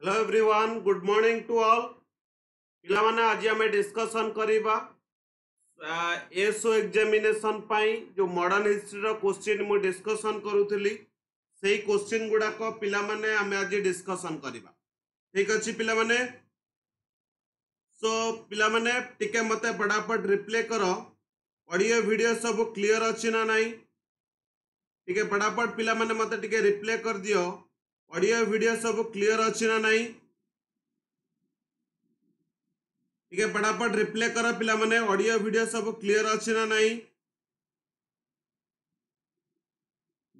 Hello everyone, good morning to all. पिला माने आज आम डिस्कसन करिबा एसओ एग्जामिनेशन पाई जो मॉडर्न हिस्ट्री रो क्वेश्चन मु डिस्कसन करूथली सेही क्वेश्चन गुडाक पिला माने आम आज डिस्कसन करिबा। ठीक अछि पिला माने, सो पिला माने टिके मते फटाफट रिप्ले करो। ऑडियो वीडियो सब क्लियर अछि ना नहीं? टिके फटाफट पिला माने मते टिके रिप्ले कर दियो। ऑडियो वीडियो सब क्लियर अछि ना नहीं? टिके फटाफट रिप्ले कर पिला माने ऑडियो वीडियो सब क्लियर अछि ना नहीं?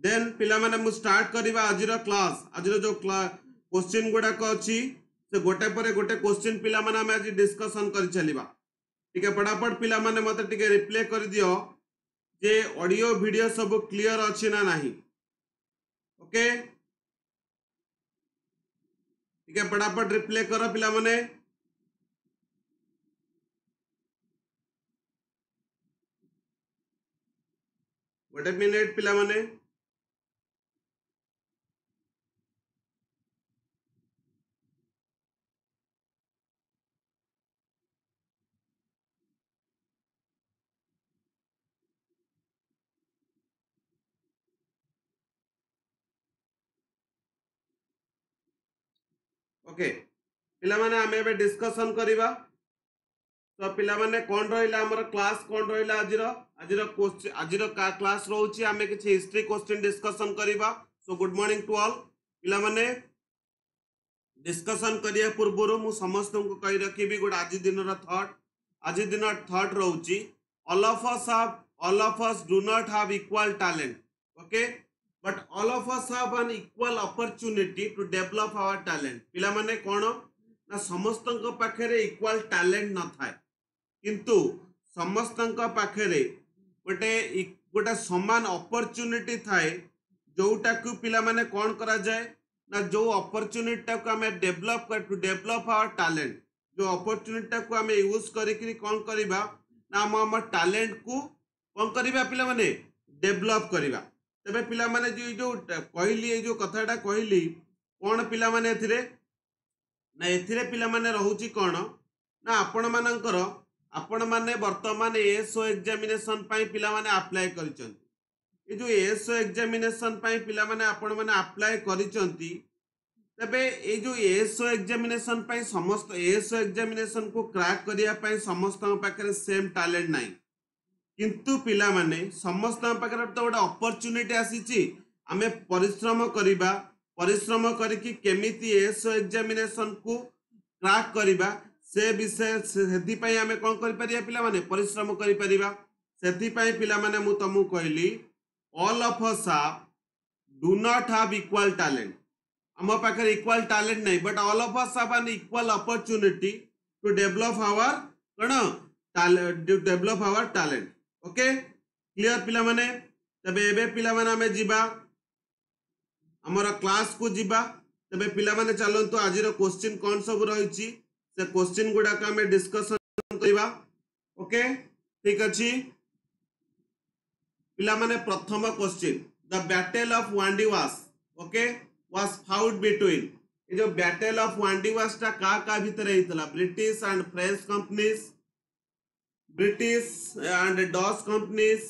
देन पिला माने मु स्टार्ट करिबा आजिर क्लास। आजिर जो क्वेश्चन गुडाक अछि से गोटे परे गोटे क्वेश्चन पिला माने हम आज डिस्कशन कर चलिबा। टिके फटाफट पिला माने मते टिके रिप्ले कर दियो जे ऑडियो वीडियो सब क्लियर अछि ना नहीं। ओके, टिके फटाफट रिप्ले कर पिला माने। गोटे मिनिट पिला माने। ओके पिला माने हमें एबे डिस्कशन करिबा। तो पिला माने कोन रहिला हमर क्लास कोन रहिला आजिर क्वेश्चन आजिर का क्लास रहउची हमें किछि हिस्ट्री क्वेश्चन डिस्कशन करिबा। So good morning to all. पिला माने डिस्कशन करिया पूर्वरु मु समस्त को कहि रखिबी गुड आज दिन रो थॉट। आज दिन thought रहउची all of us do not have equal talent, okay, but all of us have an equal opportunity to develop our talent. पिला माने कोन ना समस्त को पाखरे इक्वल टैलेंट न थाए, किंतु समस्त को पाखरे गोटे गोटे समान अपॉर्चुनिटी थाए जोटा को पिला माने कोन करा जाए ना जो अपॉर्चुनिटी को हमें डेवलप कर टू डेवलप आवर टैलेंट। जो अपॉर्चुनिटी को हमें यूज करिकरी कोन करिबा ना हम टैलेंट को कोन करिबा पिला माने डेवलप करिबा। तबे पिला माने जो कहली जो कथाटा कहली कोन पिला माने एथिरे ना एथिरे पिला माने रहउची कोन ना आपण माने वर्तमान एसओ एग्जामिनेशन पाई पिला माने अप्लाई करिसंती। ए जो एसओ एग्जामिनेशन पाई पिला माने आपण माने अप्लाई करिसंती। तबे ए जो एसओ एग्जामिनेशन पाई समस्त एसओ एग्जामिनेशन को क्रैक करिया पाई समस्त पाखरे सेम टैलेंट नाही, किंतु पिला माने समस्त पाखरे तो गोटे अपॉर्चुनिटी आसीची आमे परिश्रम करिबा। परिश्रम करिकि केमिति एसओ एग्जामिनेशन को क्रैक करिबा से विषय सेथि पई आमे कोन करि परिया पिला माने परिश्रम करि परिबा। सेथि पई पिला माने मु तमु कहली all of us do not have equal talent. हम पाखरे इक्वल टैलेंट नहीं, but all of us have an equal opportunity to develop our talent, to develop our talent. Okay clear पिला माने? तबे एबे पिला माने हमें जिबा हमर क्लास को जिबा। तबे पिला माने चलंतु आजिर क्वेश्चन कोन सब रहिची से क्वेश्चन गुडा का हमें डिस्कशन करिबा। ओके ठीक अछि पिला माने प्रथम question the battle of Wandiwash okay was fought between. ये जो बैटल ऑफ वांडीवास ता का भीतर हेतला British and French companies, British and Dutch companies,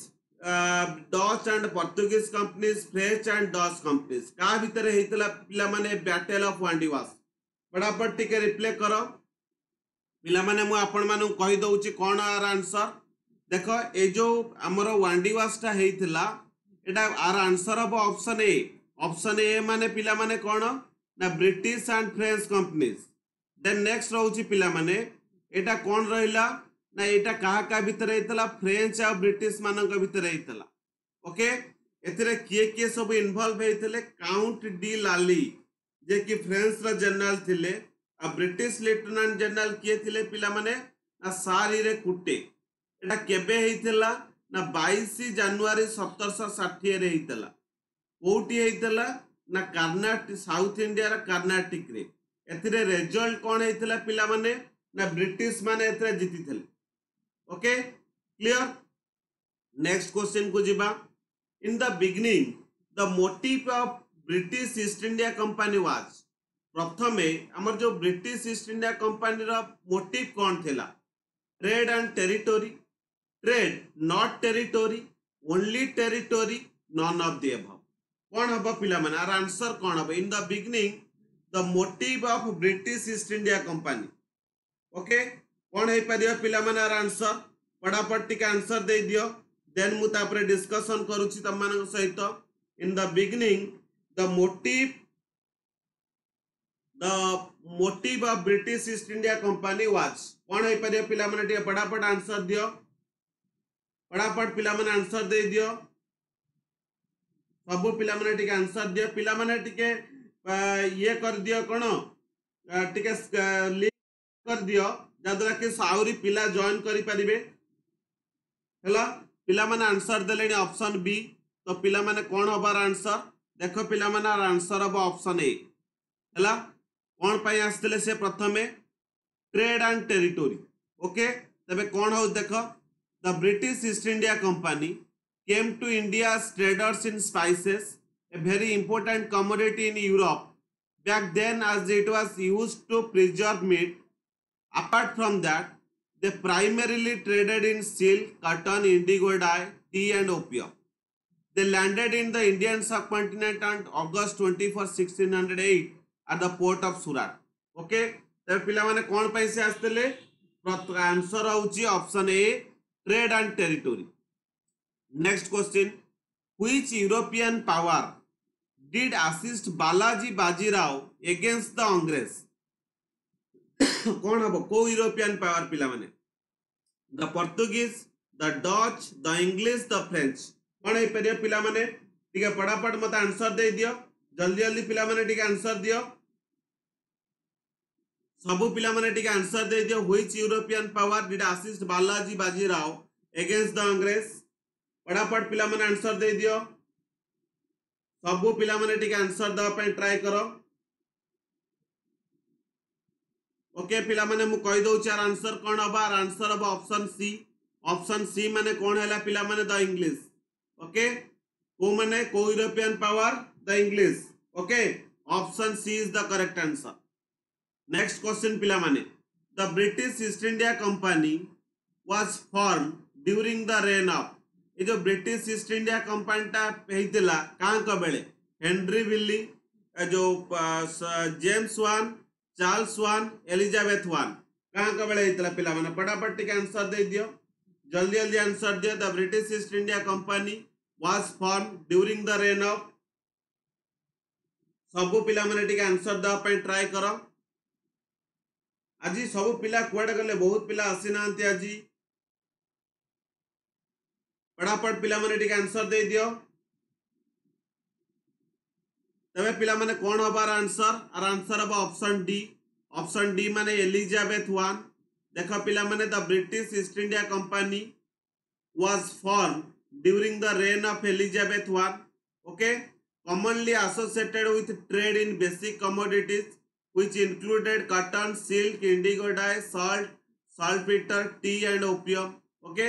Dutch and Portuguese companies, French and Dutch companies का भीतर हेतला पिला माने बैटल ऑफ वांडीवास। फटाफट टिके रिप्ले करो पिला माने मु आपण मानु कहि दउची कोन आर आंसर। देखो ए जो हमर वांडीवास ता हेतला एटा our answer of option A. Option A माने पिला माने कोन ना British and French companies. Then next रहउची पिला माने एटा कोन रहिला ना एटा का भीतर हेतला फ्रेंच और ब्रिटिश मानक भीतर हेतला। ओके एथिरे किए सब इन्वॉल्व हेतले काउंट डी लाली जे कि फ्रेंच रा जनरल थिले आ ब्रिटिश लेफ्टिनेंट जनरल किए थिले पिला माने ना सारी रे कुटे। एटा केबे हेतला ना 22 जनवरी 1760 रे हेतला। कोठी हेतला ना कर्नाटक साउथ इंडिया रा कर्नाटक रे। एथिरे रिजल्ट कोन हेतला पिला माने ना ब्रिटिश माने एथिरे जीति थिले। Okay clear? नेक्स्ट क्वेश्चन को जिबा। In the beginning the motive of British East India Company was प्रथमे आमर जो ब्रिटिश ईस्ट इंडिया कंपनी रा मोटिव कौन थिला? Trade and territory, trade not territory, only territory, none of the above. कौन हम पिला माने आर आंसर कौन हम? In the beginning the motive of British East India company. Okay, कौन है परिया पिला माने आर आंसर? पढ़ापढ़ टिके आंसर दे दियो, देन मु तापरे डिस्कशन करूची तम मानक सहित। In the beginning the motive of British East India Company was, कौन है परिया पिला माने टिके पढ़ापढ़ आंसर दियो, पढ़ापढ़ पिला माने आंसर दे दियो, सब पिला माने टिके आंसर दियो, पिला माने टिके ये कर दियो, कौन टिके लिंक कर दियो जद्वारा कि साउरी पिला जॉइन करि परिबे। हैला पिला माने आंसर देलेनी ऑप्शन बी, तो पिला माने कौन हबार आंसर? देखो पिला माने आंसर हबो ऑप्शन ए। हैला कौन पई आस्थिले से? प्रथमे ट्रेड एंड टेरिटोरी। ओके, तबे कौन हो देखो, the British East India company came to India as traders in spices, a very important commodity in Europe back then, as it was used to preserve meat. Apart from that, they primarily traded in silk, cotton, indigo dye, tea and opium. They landed in the Indian subcontinent on August 21st, 1608 at the port of Surat. Okay, तो पिला माने कौन पैसे आस्तेले? Answer होची option A, trade and territory. Next question, which European power did assist Balaji Bajirao against the Angrez? कौन हम? को European power पिला माने? The Portuguese, the Dutch, the English, the French. कौन है परिया पिला माने? ठीक है, पढ़ापढ़ मत आंसर दे दियो, जल्दी जल्दी पिला माने ठीक आंसर दियो, सबु पिला माने ठीक आंसर दे दियो। which European power did assist Balaji Bajirao against the Angrez? पढ़ापढ़ पिला माने आंसर दे दियो, सबु पिला माने ठीक आंसर दवा पे ट्राई करो। ओके पिला माने मु कहि दउ चार आंसर कोन हबा? आंसर हबा ऑप्शन सी। ऑप्शन सी माने कोन हैला पिला माने? The English. ओके, को माने को European power? The English. Okay, option C is the correct answer. Next question पिला माने, the British East India Company was form during the reign of, ये जो ब्रिटिश ईस्ट इंडिया कंपनीटा हेतिला कांका बेले? हेनरी विल्ली, जो James one, Charles one, Elizabeth one, कांका बेले हेतिला पिला माने? फटाफट टिके आंसर दे दियो, जल्दी जल्दी आंसर दियो। The British East India Company was form during the reign of, सब पिला माने टिके आंसर दवा पे ट्राई करो। आज सब पिला कुआडे गले? बहुत पिला आसी नांती आज, फटाफट पिला माने टिके आंसर दे दियो। तबे पिला माने कौन हबार आंसर? आर आंसर हबा ऑप्शन डी। ऑप्शन डी माने एलिजाबेथ वन। देखो पिला माने the British East India Company was form during the reign of Elizabeth one. Okay, commonly associated with trade in basic commodities which included cotton, silk, indigo dye, salt, saltpeter, tea and opium. Okay,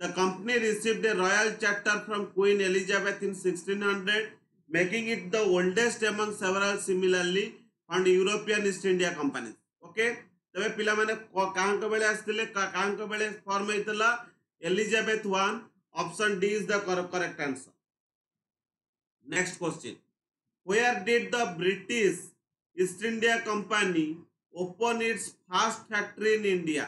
the company received a royal charter from Queen Elizabeth in 1600, making it the oldest among several similarly found European East India companies. Okay, तबे पिला माने कांक बेले आस्तिले, कांक बेले form हेतला Elizabeth one. Option D is the correct answer. Next question, where did the British East India Company open its first factory in India?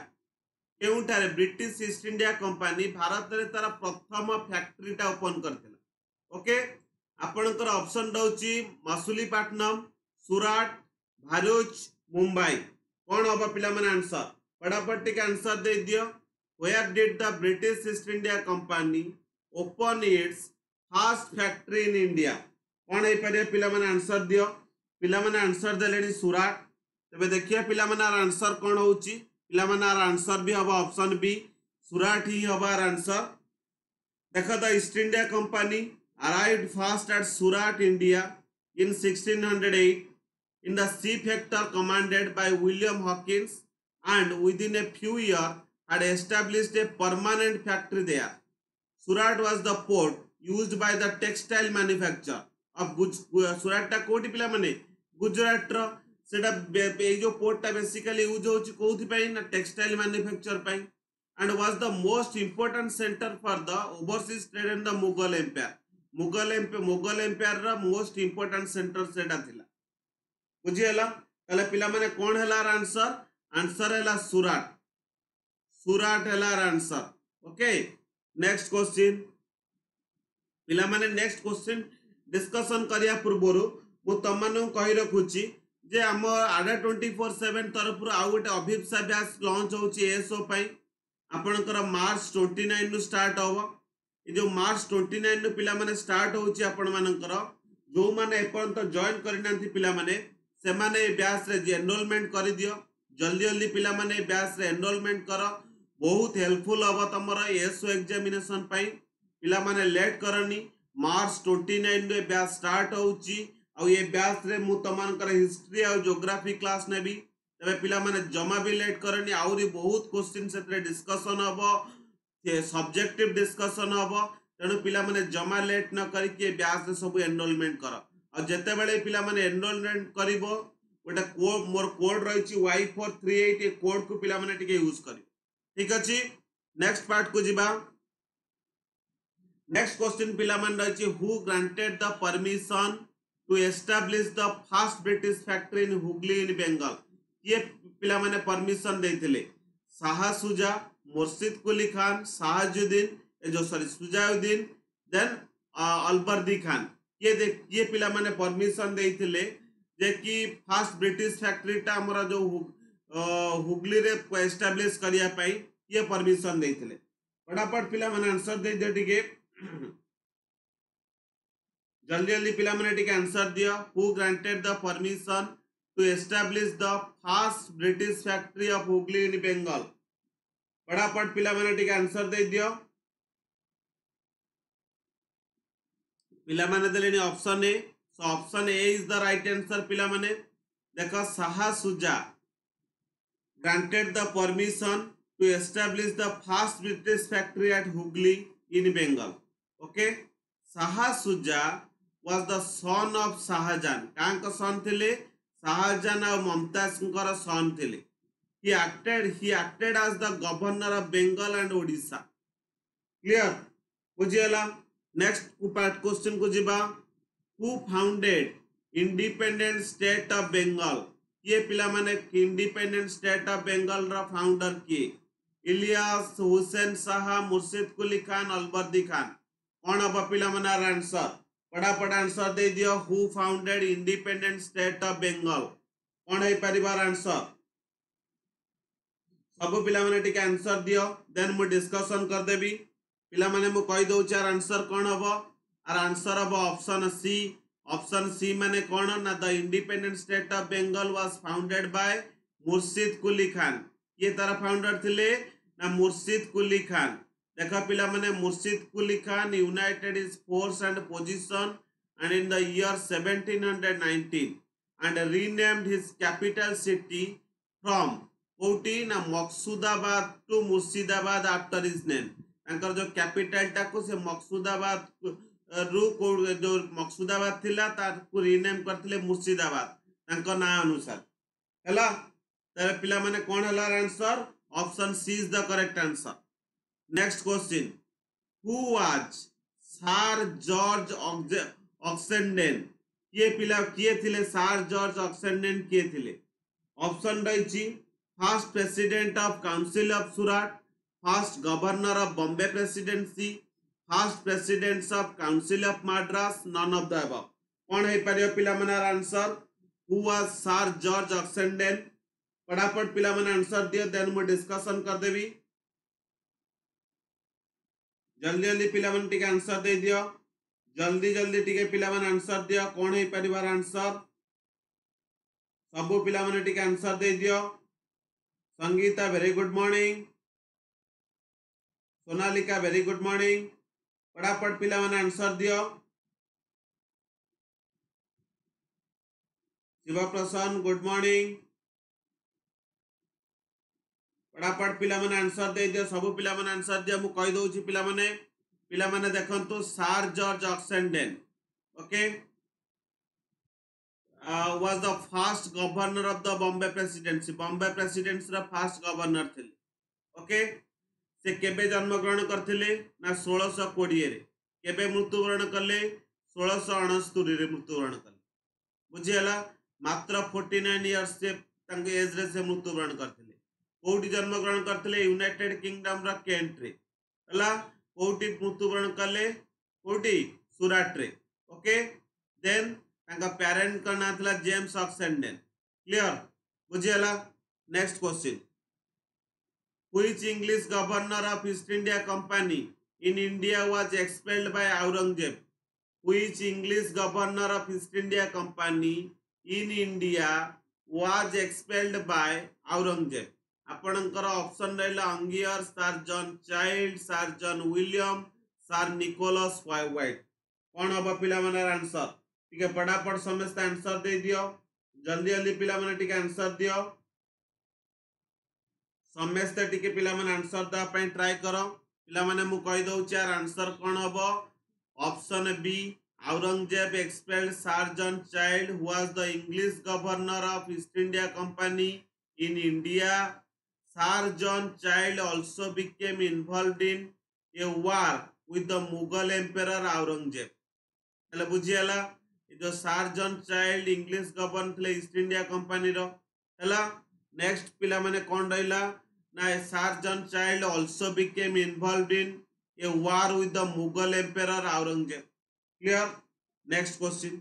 केउंटारे British East India Company Bharat रे तार प्रथम फैक्ट्री टा ओपन करथिला। ओके, आपनकर ऑप्शन दउची मसूलीपट्टनम, सुराट, भरूच, मुंबई। कौन होबा पिला माने आंसर? फटाफट टिके आंसर दे दियो। where did the British East India Company open its first factory in India? कौन है परिया पिला माने आंसर दियो। पिला माने आंसर देलेनी सुराट। तबे देखिए पिला माने आंसर कौन होउची? पिला माने आंसर भी हबा ऑप्शन बी, सुराट ही हबा आंसर। देखो the east India company arrived first at Surat, India in 1608 in the sea factor commanded by William Hawkins, and within a few years had established a permanent factory there. Surat was the port used by the textile manufacture of Surat टा कोटी पिला माने? गुजरात रो सेटा ए जो port टा basically use होची कोथि पई ना टेक्सटाइल मैन्युफैक्चर पई and was the most important centre for the overseas trade in the Mughal empire. Mughal empire रा मोस्ट इंपोर्टेंट सेंटर सेटा थिला। बुझी हला तले पिला माने कोन हला आंसर आंसर हला सुराट। सुराट हला आंसर। ओके नेक्स्ट क्वेश्चन पिला माने नेक्स्ट क्वेश्चन डिस्कशन करिया पूर्वरु मु तमनु कहि रखुची जे हम आडा 24/7 तरफ आउ गोटे अभिप्सा बैच लॉन्च होची एसओ पई आपनकर मार्च 29 नु स्टार्ट होबो। ए जो मार्च 29 नु पिला माने स्टार्ट होची आपन मानकर जो माने एपर्यंत जॉइन करिनांती पिला माने से माने बैच रे एनरोलमेंट करि दियो। जल्दी जल्दी पिला माने बैच रे एनरोलमेंट करो बहुत हेल्पफुल होबो तमरो एसओ एग्जामिनेशन पई। पिला माने लेट करनी मार्च 29 रे बैच स्टार्ट होची आ ये बैच रे मु तमनकर हिस्ट्री और ज्योग्राफी क्लास नेबी तबे पिला माने जमा भी लेट करनी आउरी बहुत क्वेश्चन सेतरे डिस्कशन हबो सब्जेक्टिव डिस्कशन हबो तेणु पिला माने जमा लेट न करी के बैच रे सब एनरोलमेंट करो और जते बेले पिला माने एनरोलमेंट करिवो ओटा कोड मोर कोड रहिची Y438 ए कोड को पिला माने टिके यूज करी। ठीक अछि नेक्स्ट पार्ट को जिबा। नेक्स्ट क्वेश्चन पिला माने रहिची who granted the permission to establish the first British factory in Hooghly in Bengal। ये पिला माने परमिशन देथिले शाह सुजा मुर्शिद कुली खान शाहजुद्दीन जो सॉरी सुजाउद्दीन देन अलबर्दी खान ये पिला माने परमिशन देथिले जे कि फर्स्ट ब्रिटिश फैक्ट्री टा हमरा जो हुगली रे एस्टैब्लिश करिया पई ये परमिशन देथिले। फटाफट पिला माने आंसर दे दे टिके जल्दी जल्दी पिला माने टिके आंसर दियो। Who granted the permission to establish the first British factory of Hooghly in Bengal. फटाफट पिला माने टिके आंसर दे दियो। पिला माने देलेनी option A so option A is the right answer. पिला माने देखो Shah Shuja granted the permission to establish the first British factory at Hooghly in Bengal. Okay Shah Shuja was the son of Shahjahan। कांक सन थिले शाहजहान और मुमताज कर सन थिले। he acted as the governor of Bengal and Odisha। Clear बुझियला। Next part question को जिबा who founded independent state of Bengal. ये पिला माने इंडिपेंडेंट स्टेट ऑफ बंगाल रा फाउंडर किए इलियास हुसैन शाह मुर्शिद कुली खान अलबर्दी खान। कौन अब पिला माने आंसर फटाफट आंसर दे दियो। Who founded independent state of Bengal कौन है परिवार आंसर सब पिला माने टिके आंसर दियो देन मु डिस्कशन कर देबी। पिला माने मु कहि दउ चार आंसर कौन हबो आर आंसर हबो ऑप्शन सी। ऑप्शन सी माने कौन ना the independent state of Bengal was founded by Murshid Quli Khan. ये तारा फाउंडर थिले ना मुर्शिद कुली खान। देखा पिला माने Murshid Quli Khan united his force and position and in the year 1719 and renamed his capital city from कोटी ना Maqsudabad to Murshidabad after his name. तांकर जो कैपिटल टाको से मकसूदाबाद रु जो मकसूदाबाद थिला ताको रीनेम करथिले मुर्शिदाबाद तांकर ना अनुसार हैला। तारे पिला माने कोन हला answer option C is the correct answer. Next question who was Sir George Oxenden. ये पिला किए थिले सर जॉर्ज ऑक्सेंडेन किए थिले। ऑप्शन रही first president of council of Surat first governor of Bombay presidency first president of council of Madras none of the above. कौन है परियो पिला माने answer who was Sir George Oxenden. फटाफट पिला माने आंसर दियो देन मु डिस्कशन कर देबी। जल्दी जल्दी पिला माने टिके आंसर दे दियो। जल्दी जल्दी टिके पिला माने आंसर दियो कौन है परिवार आंसर सब पिला माने टिके आंसर दे दियो। Sangeeta very good morning Sonalika very good morning फटाफट पिला माने आंसर दियो। शिवा प्रसन्न गुड मॉर्निंग फटाफट पिला माने आंसर दे दियो सब पिला माने आंसर दियो। मु कहि दउ छी पिला माने देखंतु Sir George Oxenden. Okay was the first governor of the Bombay presidency. Bombay presidency रा first governor थे. Okay. से केबे जन्मग्रहण करथिले ना 1620 रे. केबे मृत्युवरण कले 1669 रे मृत्युवरण कले. बुझियला मात्र 49 इयर्स से तांके एज रे से मृत्युवरण करथिले. कोठी जन्मग्रहण करथिले यूनाइटेड किंगडम रा केंट रे. हला कोठी मृत्युवरण कले कोठी सुराट रे. ओके. देन तांका पेरेंट का नाम था जेम्स ऑक्सेंडन. क्लियर. बुझियला. Next question. Which English governor of East India Company in India was expelled by Aurangzeb? Which English governor of East India Company in India was expelled by Aurangzeb? आपणकर option रहा Aungier, Sir John Child, Sir John William, Sir Nicholas White. कौन हम पिला माने answer टिके फटाफट समस्त answer दे दियो. जल्दी जल्दी पिला माने टिके आंसर दियो. समस्त टिके पिला माने आंसर दा पई ट्राई करो. पिला माने मु कहि दउ चार आंसर कोन हबो. Option B Aurangzeb expelled Sir John Child, who was the English governor of East India Company in India. Sir John Child also became involved in a war with the Mughal Emperor Aurangzeb. हेले बुझीला जो sir John child English governor थे east India company रो. हेला next पिला माने कोन रहिला ना sir John child also became involved in A war with the Mughal emperor Aurangzeb. Clear. Next question.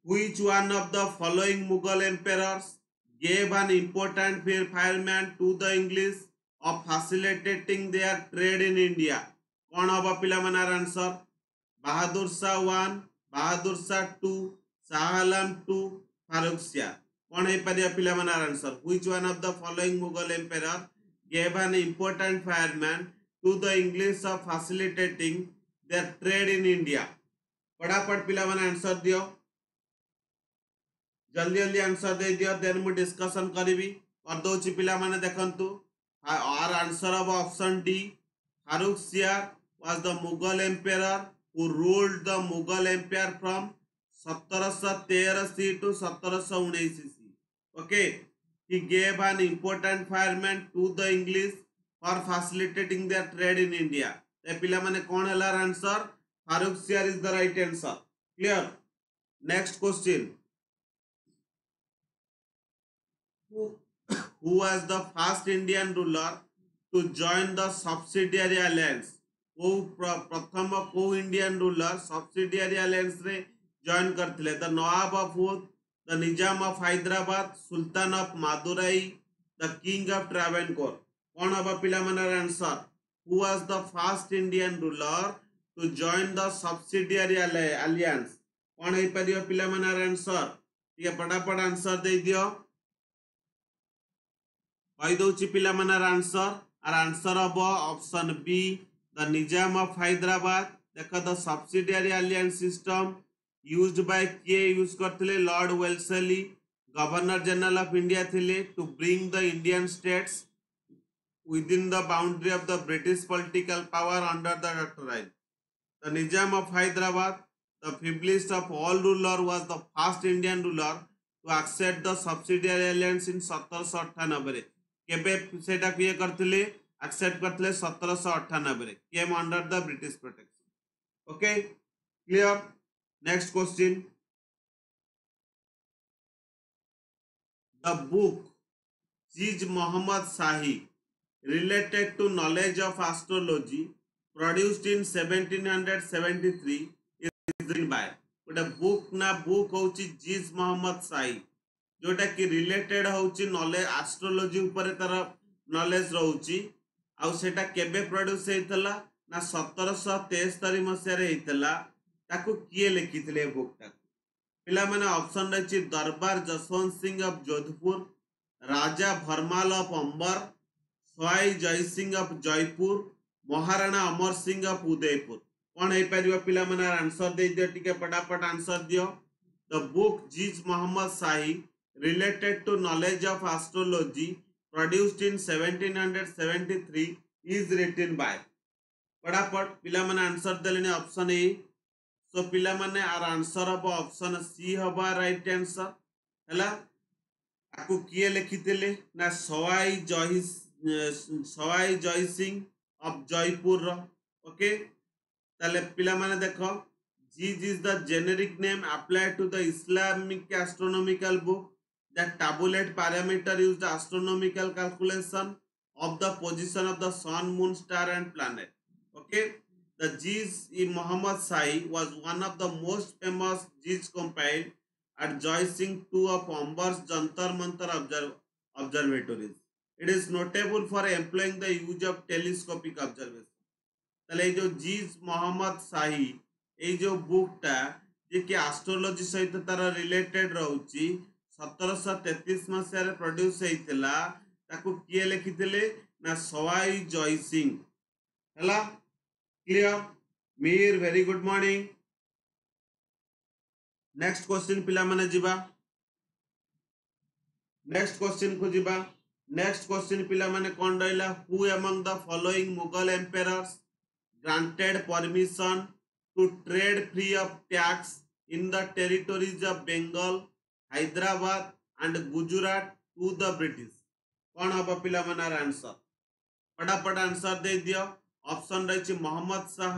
Which one of the following Mughal emperors gave an important preferment to the English of facilitating their trade in India? कौन हम पिला Manar answer. Bahadur Shah 1, Bahadur Shah 2, Shah Alam 2, Farooq Shah. कौन है परिया पिला Manar answer. Which one of the following Mughal emperor gave an important preferment to the English of facilitating their trade in India? फटाफट पिला माने आंसर दियो. जल्दी जल्दी आंसर दे दियो. देन मु डिस्कशन करिवि कर दोछि. पिला माने देखंतु आर answer of option D Farooq Shah was the Mughal emperor who ruled the Mughal empire from 1713 to 1719. Okay, he gave an important preferment to the English for facilitating their trade in India. The पिला माने कौन है answer. Farooq Shah is the right answer. Clear. Next question. Who was the first Indian ruler to join the subsidiary alliance? प्रथम को Indian ruler subsidiary alliance रे join करथिले. The nawab of Oudh, the Nizam of Hyderabad, sultan of Madurai, the king of Travancore. कौन हबा पिला मानर answer. Who was the first Indian ruler to join the subsidiary alliance. कौन है परियो पिला मानर आंसर. ठीक है फटाफट आंसर दे दियो. कहि दउची पिला मानर आंसर. आर आंसर हबो option B the Nizam of Hyderabad. देखो the subsidiary alliance system used by किए यूज करथिले. Lord Wellesley governor general of India थिले to bring the Indian states within the boundary of the British political power under the doctrine. The Nizam of Hyderabad, the feeblest of all ruler, was the first Indian ruler to accept the subsidiary alliance in 1798. केबे सेटा किए करथिले accept करथिले 1798 रे. Came under the British protection. Okay clear. Next question. The book चीज Mohammad Shahi related to knowledge of astrology produced in 1773 is written by. गोटे book ना book होची जीज मोहम्मद शाही जोटा कि रिलेटेड होची नॉलेज एस्ट्रोलॉजी ऊपर तार नॉलेज रहउची. आउ सेटा केबे प्रोड्यूस हेतला ना 1773 मसिया रे हेतला. ताकू किए लिखितले बुक ता. पिला माने ऑप्शन रही दरबार Jaswant Singh of Jodhpur, Raja Bharmal of Amber, Sawai Jai Singh of Jaipur, Maharana Amar Singh of Udaipur. कौन है परिवा पिला माने आंसर दे दियो. टिके फटाफट आंसर दियो. The book Zij Muhammad Shahi related to knowledge of astrology produced in 1773 is written by. फटाफट पिला माने आंसर देलेने ऑप्शन ए सो पिला माने आर आंसर हम ऑप्शन सी हबा राइट आंसर हैला आपको किए लिखिते ना सवाई जय सिंह ऑफ जयपुर रो ओके ताले पिला माने देखो Zij is the generic name applied to the Islamic astronomical book that tabulate parameter used astronomical calculation of the position of the sun, moon, star and planet. Okay, the Muhammad Sai was one of the most famous Jis compiled at Joy Singh 2 of Amber's Jantar Mantar observatories. It is notable for employing the use of telescopic observation. তাহলে এই যে জিজ মোহাম্মদ সাহি এই যে বুকটা যে কি আস্ট্ରୋଲୋଜି ସହିତ ତାର ରିଲେଟେଡ୍ ରହୁଛି 1733 ମସିହାରେ ପ୍ରଡ୍ୟୁସ ହେଇଥିଲା ତାକୁ କିଏ ଲେଖିଥିଲେ ନା ସୱାଇ ଜୟ ସିଂ ହେଲା clear Mir very good morning next question पिला माने जिबा नेक्स्ट क्वेश्चन को जिबा नेक्स्ट क्वेश्चन पिला माने कोन रहला who among the following Mughal emperors granted permission to trade free of tax in the territories of Bengal, Hyderabad and Gujarat to the British. कौन हम पिला मानार आंसर फटाफट आंसर दे दियो ऑप्शन रही मोहम्मद शाह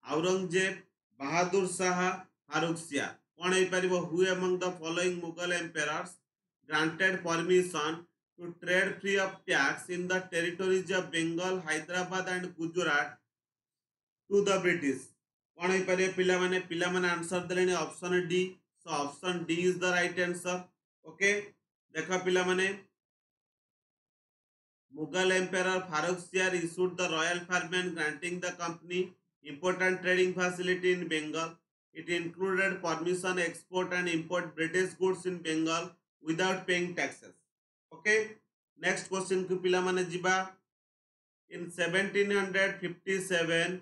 औरंगजेब बहादुर शाह फारूक शाह कौन हो पार who among the following Mughal emperors granted permission to trade free of tax in the territories of Bengal Hyderabad and Gujarat to the British कौन हो पारे पिला माने आंसर देले option D so option D is the right answer okay देखो पिला माने Mughal Emperor Farooq Shah issued the royal firman granting the company important trading facility in Bengal. It included permission export and import British goods in Bengal without paying taxes. Okay. Next question को पिला माने जिबा in 1757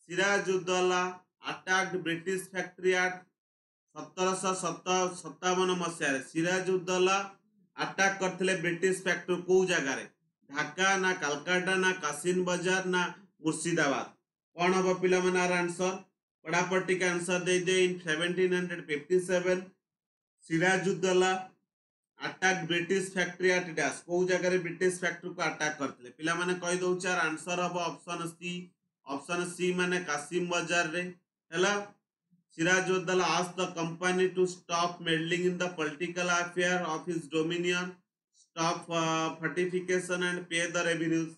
Siraj-ud-Dawla attacked British factory at 1757 मसीह Sirajuddaula attack करथिले British factory को जगह रे ढाका ना कलकत्ता ना कासिम बाजार ना मुर्शिदाबाद कौन हम पिला मानार आंसर पढ़ापट्टी का आंसर दे दे in 1757 Sirajuddaula attack British factory at dash को जगह रे ब्रिटिश फैक्ट्री को अटैक करथिले पिला माने कहि दउ चार आंसर हम ऑप्शन सी माने कासिम बाजार रे हैला Siraj-ud-Dawla asked the company to stop meddling in the political affair of his dominion, stop fortification and pay the revenues.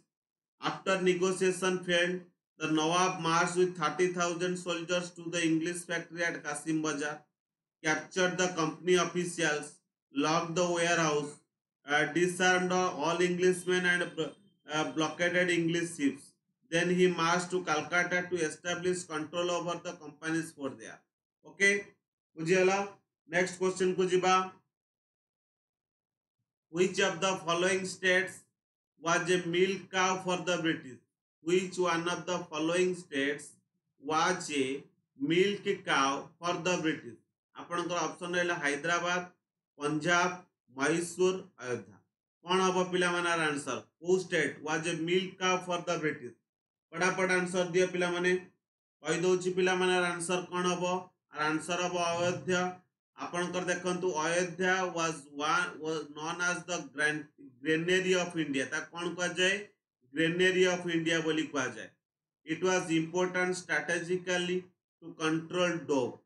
After negotiation failed, the Nawab marched with 30,000 soldiers to the English factory at Kasim Bazar, captured the company officials, locked the warehouse, disarmed all Englishmen and blockaded English ships. Then he marched to Calcutta to establish control over the company's fort there. Okay, बुझियला next question को जिबा which of the following states was a milk cow for the British? Which one of the following states was a milk cow for the British? आपनकर option रहला हैदराबाद पंजाब मैसूर अयोध्या कौन हम पिला Manar answer को state was a milk cow for the British फटाफट answer दियो पिला माने कहि दउची पिला मानार आंसर कौन हम आंसर हम अयोध्या आपनकर देखंतु Ayodhya was known as the granary of India ता कौन कह जाए granary of India बोली कह जाए it was important strategically to control Doab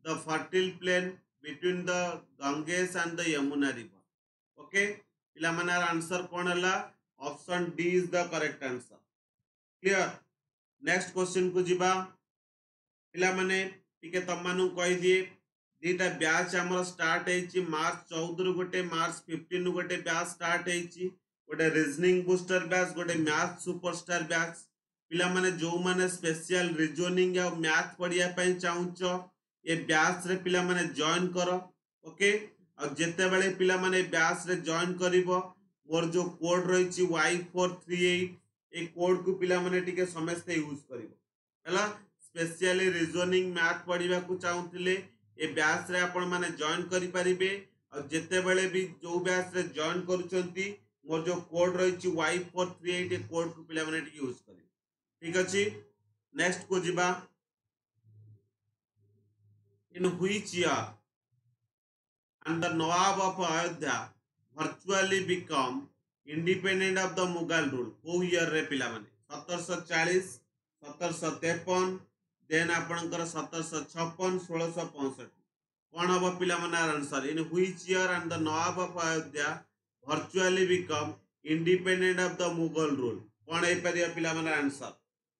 the fertile plain between the Ganges and the Yamuna river okay पिला मानार आंसर कौन हला option D is the correct answer clear next question को जिबा पिला माने टिके तमानु कहि दिए दीटा बैच हमर स्टार्ट हेछि मार्च 14 रु गोटे मार्च 15 रु गोटे बैच स्टार्ट हेछि गोटे रीजनिंग बूस्टर बैच गोटे मैथ सुपरस्टार बैच पिला माने जो माने स्पेशल रीजनिंग या मैथ पढ़िया पई चाहुचो ए बैच रे पिला माने जॉइन करो ओके और जेते बेले पिला माने बैच रे जॉइन करिवो मोर जो कोड रहिछि Y438 ए कोड को पिला माने टिके समस्त यूज करिवो हला स्पेशली रीजनिंग मैथ पढ़िबा को चाहुतिले ए बैच रे आपण माने जॉइन करि परिबे और जेते बेले भी जो बैच रे जॉइन करूचंती मोर जो कोड रहिछि Y438 ए कोड को पिला माने टिके यूज करिवो ठीक अछि नेक्स्ट को जिबा In which year and the Nawab of Ayodhya virtually become independent of the Mughal rule? को year रे पिला माने 1740 1753 देन आपणकर 1756 1665 कौन हम पिला माने answer in which year and the nawab of Ayodhya virtually become independent of the Mughal rule कौन है परिया पिला माने आंसर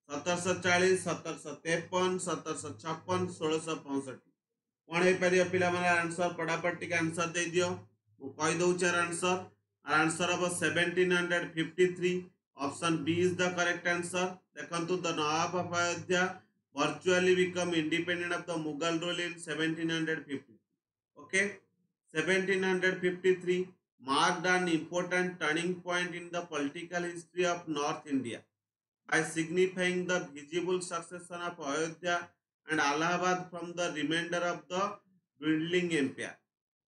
1740 1753 1756 1665 कौन है परिया पिला माने आंसर फटाफट टिक आंसर दे दियो मु कहि दउ चार आंसर आंसर अब 1753 option B is the correct answer देखंतु the nawab of Ayodhya virtually become independent of the Mughal rule in 1753 okay 1753 marked an important turning point in the political history of North India by signifying the visible succession of Ayodhya and Allahabad from the remainder of the dwindling empire.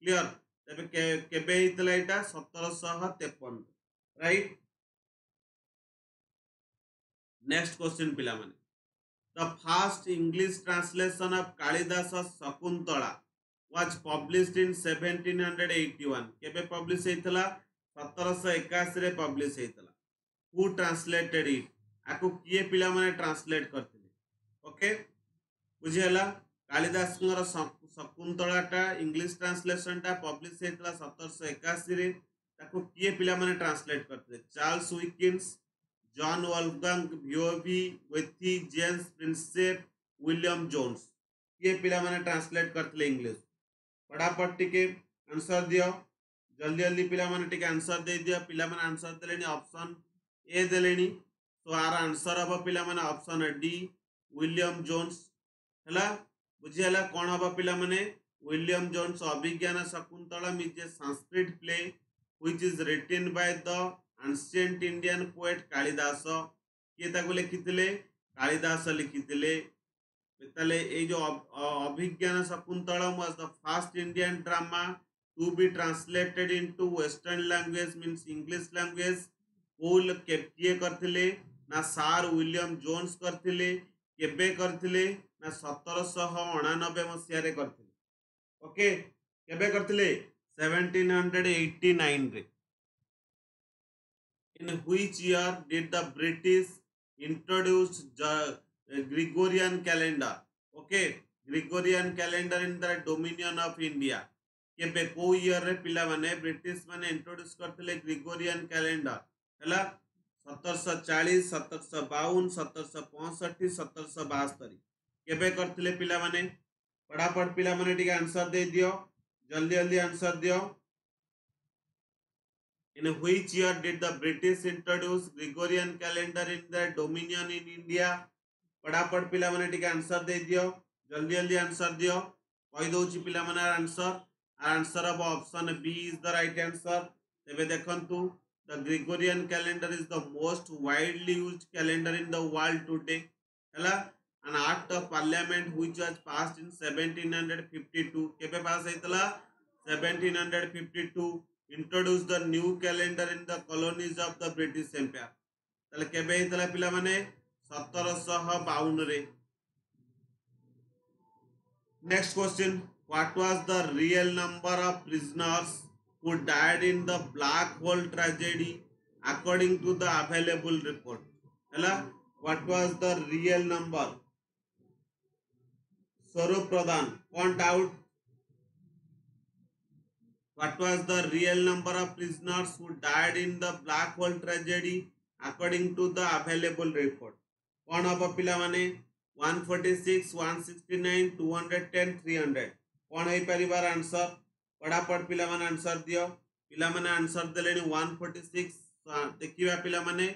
Clear? तबे केबे हितला इटा 1753 right? Next question पिला माने the first English translation of Kalidasa's Shakuntala was published in 1781 केबे publish हेतला 1781 रे publish हेतला who translated it आको किए पिला माने ट्रांसलेट करथिले ओके बुझियला कालिदासଙ୍କର शकुंतला टा इंग्लिश ट्रांसलेशन टा पब्लिश हेतला 1781 रे ताको किए पिला माने ट्रांसलेट करथिले चार्ल्स विकिन्स जॉन वॉल्फगंग भिओवी वेथी जेम्स प्रिंसेप विलियम जोन्स किए पिला माने ट्रांसलेट करथिले इंग्लिश फटाफट टिके आंसर दियो जल्दी जल्दी पिला माने टिके आंसर दे दियो पिला माने आंसर देलेनी ऑप्शन ए देलेनी तो आर आंसर हम पिला माने ऑप्शन डी विलियम जोन्स हला बुझियला कोन हम पिला माने William Jones Abhijnana Shakuntala is a Sanskrit play which is written by the ancient Indian poet Kalidasa के ताको लिखितिले कालिदास लिखितिले ताले ए जो Abhijnana Shakuntala was the first Indian drama to be translated into western language means English language कोल किए करथिले ना सार विलियम जोन्स करथिले केबे करथिले ना 1789 मसिया रे करथिले ओके केबे करथिले 1789 रे in which year did the British introduce Gregorian calendar okay Gregorian calendar in the dominion of India केबे को ईयर रे पिला माने ब्रिटिश माने इंट्रोड्यूस करथिले ग्रेगोरियन कैलेंडर हला 1740 1752 1765 1772 केबे करथिले पिला माने फटाफट पिला माने टिके आंसर दे दियो जल्दी जल्दी आंसर दियो in which year did the British introduce Gregorian calendar in their dominion in India फटाफट पिला माने टिके आंसर दे दियो जल्दी जल्दी आंसर दियो कहि दोछि पिला माने answer of option B is the right answer तेबे देखंतु the Gregorian calendar is the most widely used calendar in the world today hela an act of parliament which was passed in 1752 केबे पास हेतला 1752 introduced the new calendar in the colonies of the British Empire तले केबे हेतला पिला माने 1752 रे next question what was the real number of prisoners who died in the black hole tragedy according to the available report hela what was the real number Swarup Pradhan point out what was the real number of prisoners who died in the black hole tragedy according to the available report कौन हम पिला माने 146 169 210 300 कौन है परिवार answer फटाफट पिला माने आंसर दियो पिला माने आंसर देलेनी 146 देखिबा पिला माने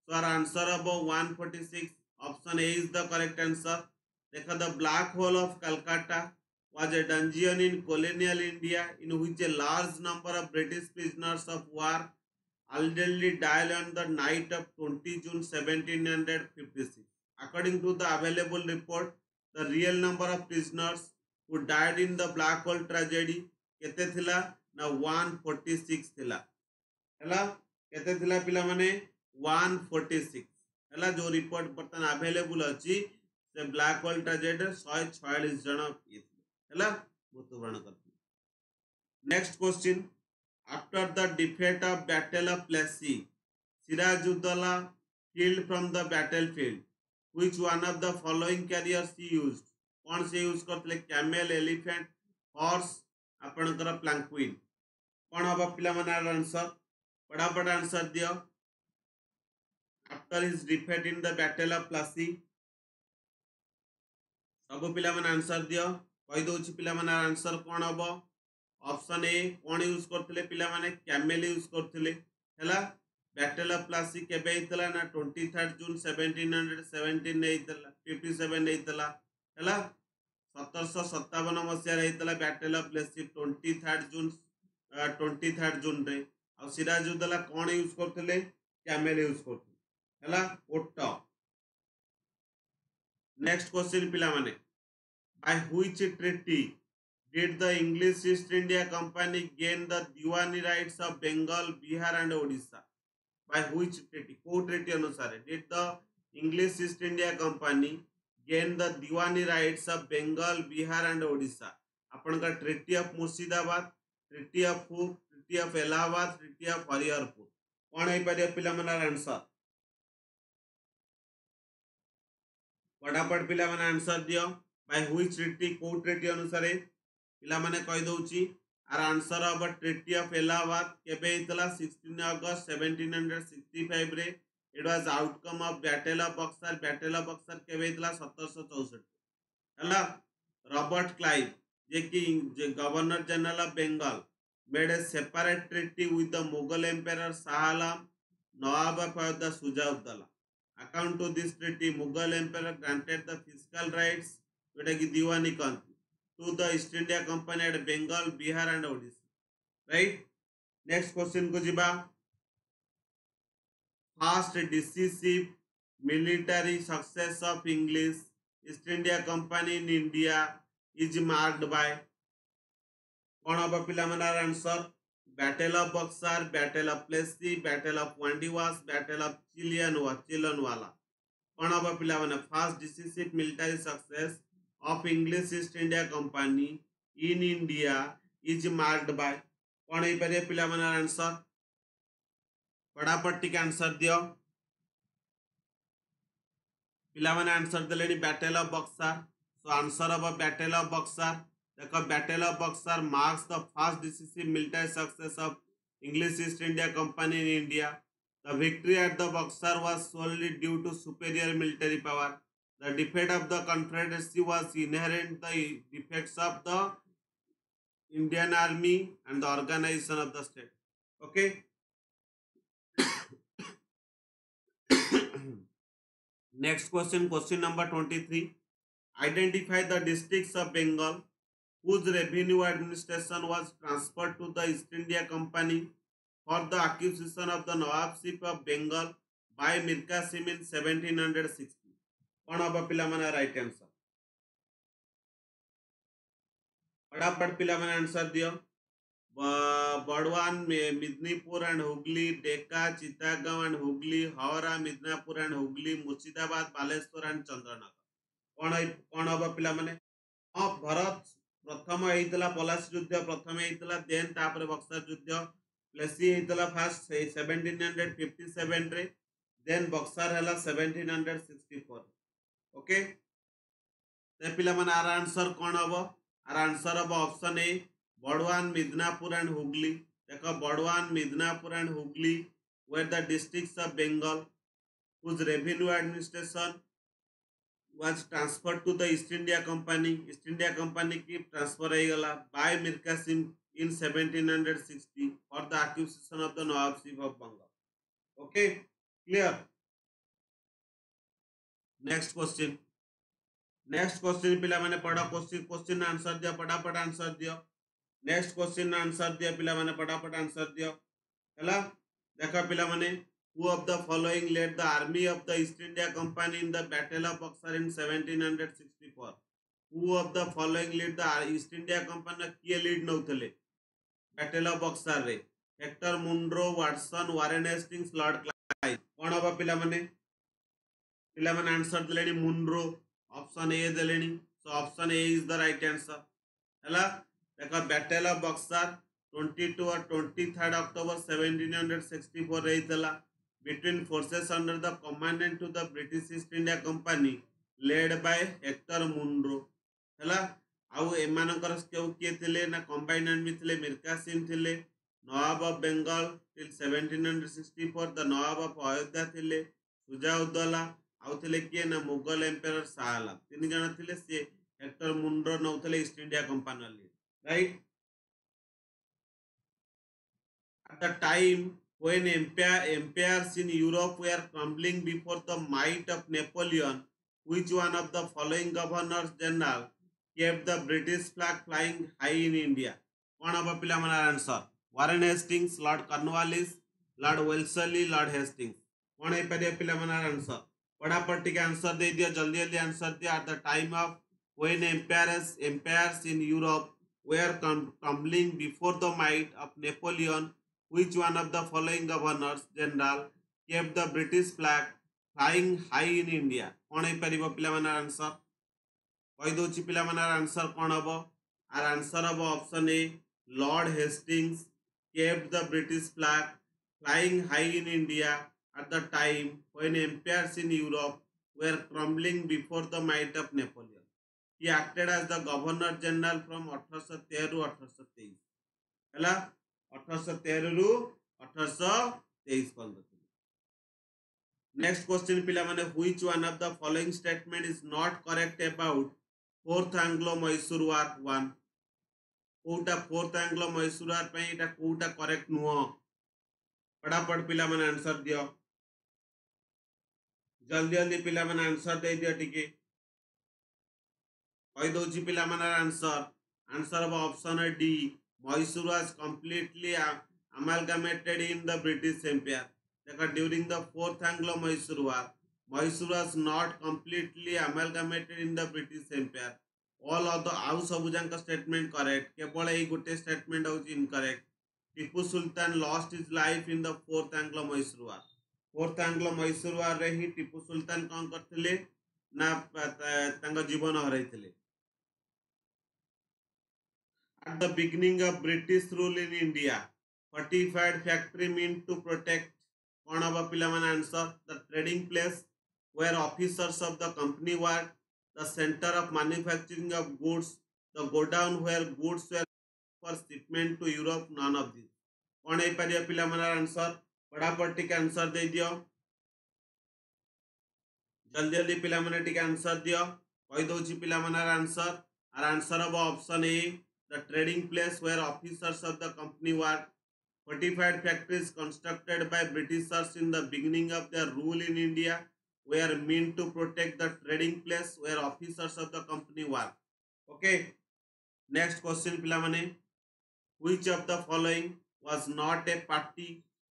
so our answer about 146 option A is the correct answer देखा the black hole of Calcutta was a dungeon in colonial India in which a large number of British prisoners of war allegedly died on the night of 20 June 1756 according to the available report the real number of prisoners who died in the black hole tragedy केते थिला ना 146 थिला हला केते थिला पिला माने 146 हला जो रिपोर्ट बर्तन अवेलेबल अछि से ब्लैक होल ट्रेजेडी 146 जन हैला मृत्युवरण करथिले। Next question, after the defeat of battle of Plassey, Sirajuddaula fled from the battlefield. Which one of the following carriers he used? कौन से यूज करते? कैमेल, एलिफेंट, हॉर्स, आपणकर प्लांक्विन। कौन हम पिला माने आंसर? फटाफट आंसर दियो। After his defeat in the battle of Plassey, सब पिला माने आंसर दियो। कहि दोछि पिला माने आंसर कौन हबो? ऑप्शन ए कौन यूज करते पिला माने? कैमेल यूज करते हैला। बैटल ऑफ प्लासी केबे हितला ना 23 जून 1717 ने हितला, 57 हितला हैला। 1757 मसीह हितला बैटल ऑफ प्लासी 23 जून 23 जून रे। आ सिराजुद्दौला कौन यूज करते? कैमेल यूज करते हैला, ओट। नेक्स्ट क्वेश्चन पिला माने, by which treaty did the English East India Company gain the Diwani rights of Bengal, Bihar and Odisha? By which treaty? को treaty अनुसार did the English East India Company gain the Diwani rights of Bengal, Bihar and Odisha? अपन का treaty of Murshidabad, treaty of hook, treaty of Allahabad, treaty of Hariharpur. कौन है पारे पिला माने answer? फटाफट पिला माने आंसर दियो। बाय व्हिच ट्रिटी, को ट्रिटी अनुसार पिला माने कहि दोछि। आर answer of treaty of Allahabad केबे हितला? 16 अगस्त 1765 रे। It was outcome of battle of Buxar. Battle of Buxar केबे हितला? 1764 हला। रॉबर्ट क्लाइव जे कि governor general of Bengal made a separate treaty with the Mughal empire Shah Alam, nawab फयद Shujauddaula. According to this treaty, Mughal Emperor granted the fiscal rights, which is Diwani country, to the East India Company at Bengal, Bihar and Odisha. Right? Next question को जिबा। First decisive military success of English East India Company in India is marked by। कौन अब पिला मनार answer? Battle of Buxar, battle of Plassey, battle of Wandiwash, battle of Chillianwala. कौन अब पिला माने? First decisive military success of English East India Company in India is marked by. कौन है पारे पिला माने आंसर? फटाफट टिके आंसर दियो। पिला माने आंसर देलेनी battle of Buxar. So answer of battle of Buxar देखो, battle of Buxar marks the first decisive military success of English East India Company in India. The victory at the Buxar was solely due to superior military power. The defeat of the Confederacy was inherent the defects of the Indian Army and the organization of the state. Okay. Next question, question number 23. Identify the districts of Bengal whose revenue administration was transferred to the East India Company for the acquisition of the Nawabship of Bengal by Mir Qasim in 1760. कौन अब पिला माने right answer? फटाफट पिला माने answer दियो। Burdwan, Midnapore and Hooghly, Dacca, Chittagong and Hooghly, Howrah, Midnapore and Hooghly, Murshidabad, Baleshwar and Chandernagore. कौन अब पिला माने? हाँ, भरत प्रथम होइतला पलासी युद्ध प्रथम होइतला, देन तापर बक्सर युद्ध। प्लेसी होइतला फर्स्ट 1757 रे, देन बक्सर हला 1764। ओके, ते पिला माने आर आंसर कोन हबो? आर आंसर हबो option A Burdwan, Midnapore and Hooghly. देखो, Burdwan, Midnapore and Hooghly were the districts of Bengal whose revenue administration was transferred to the East India Company. East India Company की ट्रांसफर हो गला by Mir Qasim in 1760 for the acquisition of the Nawabship of Bengal. Okay, clear? Next question. Next question पिला माने पढ़ा question answer दिया, फटाफट answer दियो। Next question answer दिया पिला माने फटाफट आंसर दियो हैला। देखा पिला माने, who of the following led the army of the East India Company in the Battle of Buxar in 1764? Who of the following led the East India Company किए लीड नउथले बैटल ऑफ बक्सर रे? Hector Munro, Watson, Warren Hastings, Lord Clive. कौन हबा पिला माने? पिला माने answer देलेनी मुनरो, ऑप्शन ए देलेनी। So option A is the right answer. है देखो बैटल ऑफ बक्सर 22 और 23 अक्टोबर 1764 रही between forces under the commandant to the British East India Company led by Hector Munro है आउ एमानकर केउ किए थिले ना कंबाइंड आर्मी थिले मीर कासिम थिले nawab of Bengal till 1764 the nawab of Ayodhya थिले सुजाउद्दौला आउ थिले किए ना मुगल एम्पायर शाह आलम तीन जण थिले से हेक्टर मुंड्रो नौथिले East India Company right at the time when empires in Europe were crumbling before the might of Napoleon, which one of the following governors general kept the British flag flying high in India? कौन अब पिला मना answer Warren Hastings Lord Cornwallis Lord Wellesley Lord Hastings कौन है पे पिला मना answer फटाफट टिके आंसर दे दियो जल्दी जल्दी आंसर दियो at the time of when empires in Europe were crumbling before the might of Napoleon, which one of the following governors general kept the British flag flying high in India? कौन है परिबो पिला मना answer कहि दोछि पिला मना answer कौन हबो आर आंसर हबो option A Lord Hastings kept the British flag flying high in India at the time when empires in Europe were crumbling before the might of Napoleon. He acted as the Governor General from 1813 to 1823 ହେଲା 1813 ରୁ 1823 पर्यंत. Next question पिला माने which one of the following statement is not correct about fourth Anglo-Mysore War 1? कोटा fourth Anglo Mysore war पे एटा Kota correct नुह फटाफट पिला माने आंसर दियो जल्दी जल्दी पिला माने आंसर दे दियो टिके कहि दोछि पिला माने answer answer of option D Mysore was completely amalgamated in the British Empire. देखो during the fourth Anglo-Mysore War Mysore was not completely amalgamated in the British Empire. All of the आउ सब जांक स्टेटमेंट करेक्ट केवल एई गोटे statement होची incorrect. Tipu Sultan lost his life in the fourth Anglo Mysore war. Fourth Anglo Mysore war रे ही टीपू सुल्तान कोन करथिले ना तांग जीवन हरैथिले. At the beginning of British rule in India, fortified factory meant to protect कौन हबा पिला माने answer the trading place where officers of the company worked, the center of manufacturing of goods, the godown where goods were for shipment to Europe. None of these. कौन है परिया पिला माने answer फटाफट टिके आंसर दे दियो जल्दी जल्दी पिला माने टिके आंसर दियो कहि दोछि पिला माने आंसर आर आंसर हबा option A the trading place where officers of the company worked. Fortified factories constructed by Britishers in the beginning of their rule in India were meant to protect the trading place where officers of the company work. Okay. Next question, pilamane. Which of the following was not a party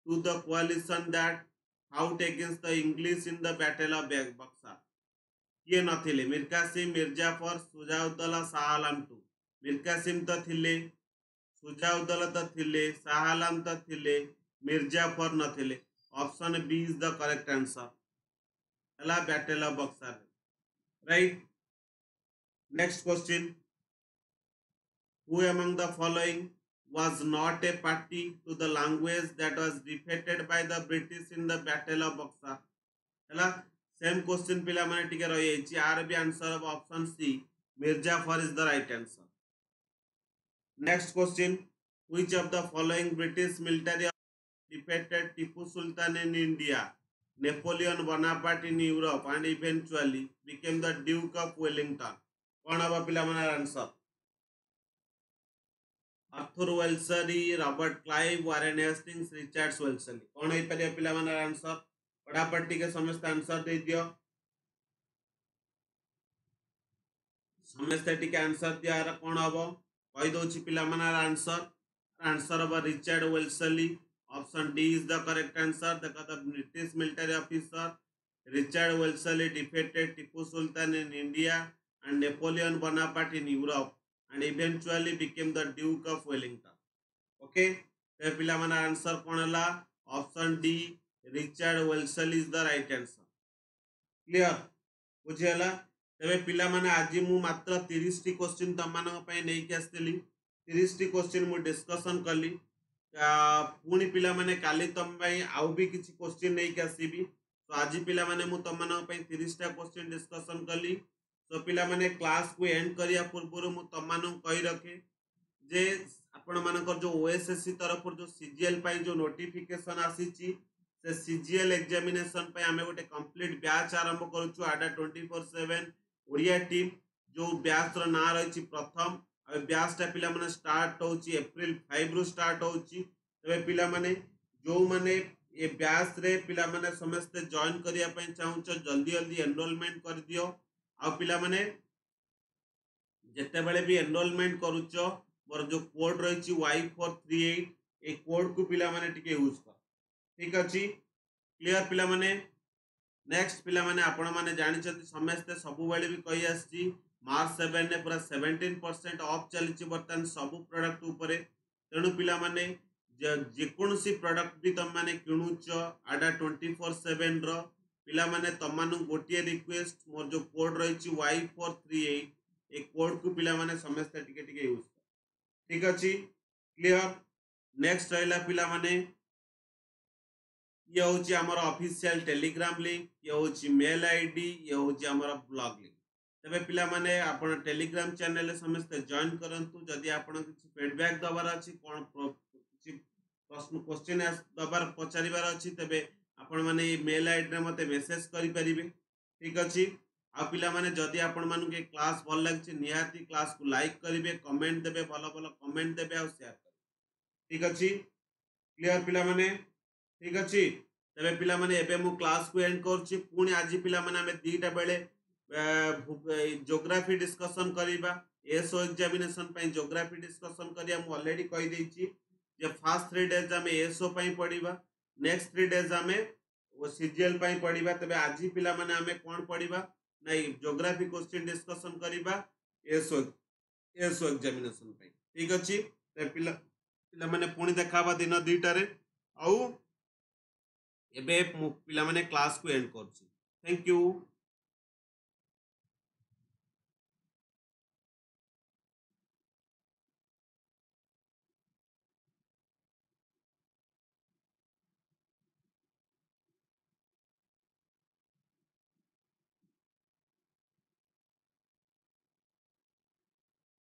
to the coalition that fought against the English in the Battle of Buxar? ये नथिले Mir Qasim Mir Jafar Shujauddaula Shah Alam two. Mir Qasim तो थिले सुजाउद्दौला तो थिले शाह आलम तो थिले मिर्जाफर नथिले. Option B is the correct answer हला battle of Buxar right. Next question who among the following was not a party to the language that was defeated by the British in the battle of Buxar? हला same question पिला माने टिके रहि अछि आर बी answer of option C Mir Jafar is the right answer. Next question, which of the following British military defeated Tipu Sultan in India, Napoleon Bonaparte in Europe and eventually became the Duke of Wellington? कौन हबा पिला माने answer Arthur Wellesley Robert Clive Warren Hastings Richard Wellesley. कौन है पहले पिला माने answer फटाफट टिके समस्त आंसर दे दियो समस्त टिके आंसर दिया कौन हबो कहि दोछि पिला माने answer answer of Richard Wellesley. Option D is the correct answer. The British military officer Richard Wellesley defeated Tipu Sultan in India and Napoleon Bonaparte in Europe and eventually became the Duke of Wellington. Okay, तो पिला माने answer कौन हला option D Richard Wellesley is the right answer. Clear बुझेला तेबे पिला माने आज मु मात्र 30 टी क्वेश्चन तम मानक पई नै के आस्तेली 30 टी क्वेश्चन मु डिस्कशन कली पुणी पिला माने काली तम पई आउ भी किछि क्वेश्चन नै के आसीबी तो आज पिला माने मु तम मानक पई 30 टा क्वेश्चन डिस्कशन कली तो पिला माने क्लास को एंड करिया पूर्व मु तम मानक कहि रखे जे आपण मानकर जो ओएसएससी तरफ जो सीजीएल पाई जो नोटिफिकेशन आसीची से सीजीएल एग्जामिनेशन पे हमें गोटे कंप्लीट बैच आरंभ करूछु आडा 24/7 ओडिया टीम जो बैच रो ना रही प्रथम आ बैच टा पिला माने स्टार्ट होची अप्रैल 5 रु स्टार्ट होची तबे पिला माने जो माने ए बैच रे पिला माने समस्त जॉइन करिया पई चाहूछ जल्दी जल्दी एनरोलमेंट कर दियो आ पिला माने जेते बेले भी एनरोलमेंट करूछ मोर जो कोड रही Y438 ए कोड को पिला माने टिके यूज कर ठीक अछि क्लियर पिला माने नेक्स्ट पिला माने आपण माने जानि छथि समस्त सब बेले भी कहि आछि मार्च 7 ने पूरा 17% ऑफ चलिछि बर्तन सब प्रोडक्ट ऊपर तेणु पिला माने जे कोनसी प्रोडक्ट भी तम माने किणुच आडा 24/7 रो पिला माने तम मानु गोटिए रिक्वेस्ट मोर जो कोड रही Y438 ए कोड को पिला माने समस्त टिके टिके यूज कर ठीक अछि क्लियर नेक्स्ट रहला पिला माने ये हूँ आमर ऑफिशियल टेलीग्राम लिंक ये हूँ मेल आईडी ये हूँ आमर ब्लॉग लिंक तेरे पिला माने आपण टेलीग्राम चैनल समस्त जॉइन करंतु जदि आपण किछि फीडबैक दबार अछि कोन किछि प्रश्न क्वेश्चन दबार पचारिबार अछि तबे आपण माने मेल आईडी रे मते मेसेज करि परिबे ठीक अछि आ पिला माने जदि आपण मानु के क्लास भल लागछि निहाती क्लास को लाइक करिवे कमेंट देबे भलो भलो कमेंट देबे आ शेयर करिवे ठीक अछि क्लियर पिला माने ठीक अछि तबे पिला माने एबे मु क्लास को एंड करछि पुणी आज पिला माने हमें दीटा बेले ज्योग्राफी डिस्कशन करिबा एसओ एग्जामिनेशन पई ज्योग्राफी डिस्कशन करिया मु ऑलरेडी कहि देछि जे फर्स्ट 3 डेज हमें एसओ पई पढिबा नेक्स्ट 3 डेज हमें वो सीजीएल पई पढिबा तबे आज पिला माने हमें कोन पढिबा नै ज्योग्राफी क्वेश्चन डिस्कशन करिबा एसओ एसओ एग्जामिनेशन पई ठीक अछि ते पिला पिला माने पुणी देखाबा दिन दीटा रे आउ एबे पिला माने क्लास को एंड करछि थैंक यू।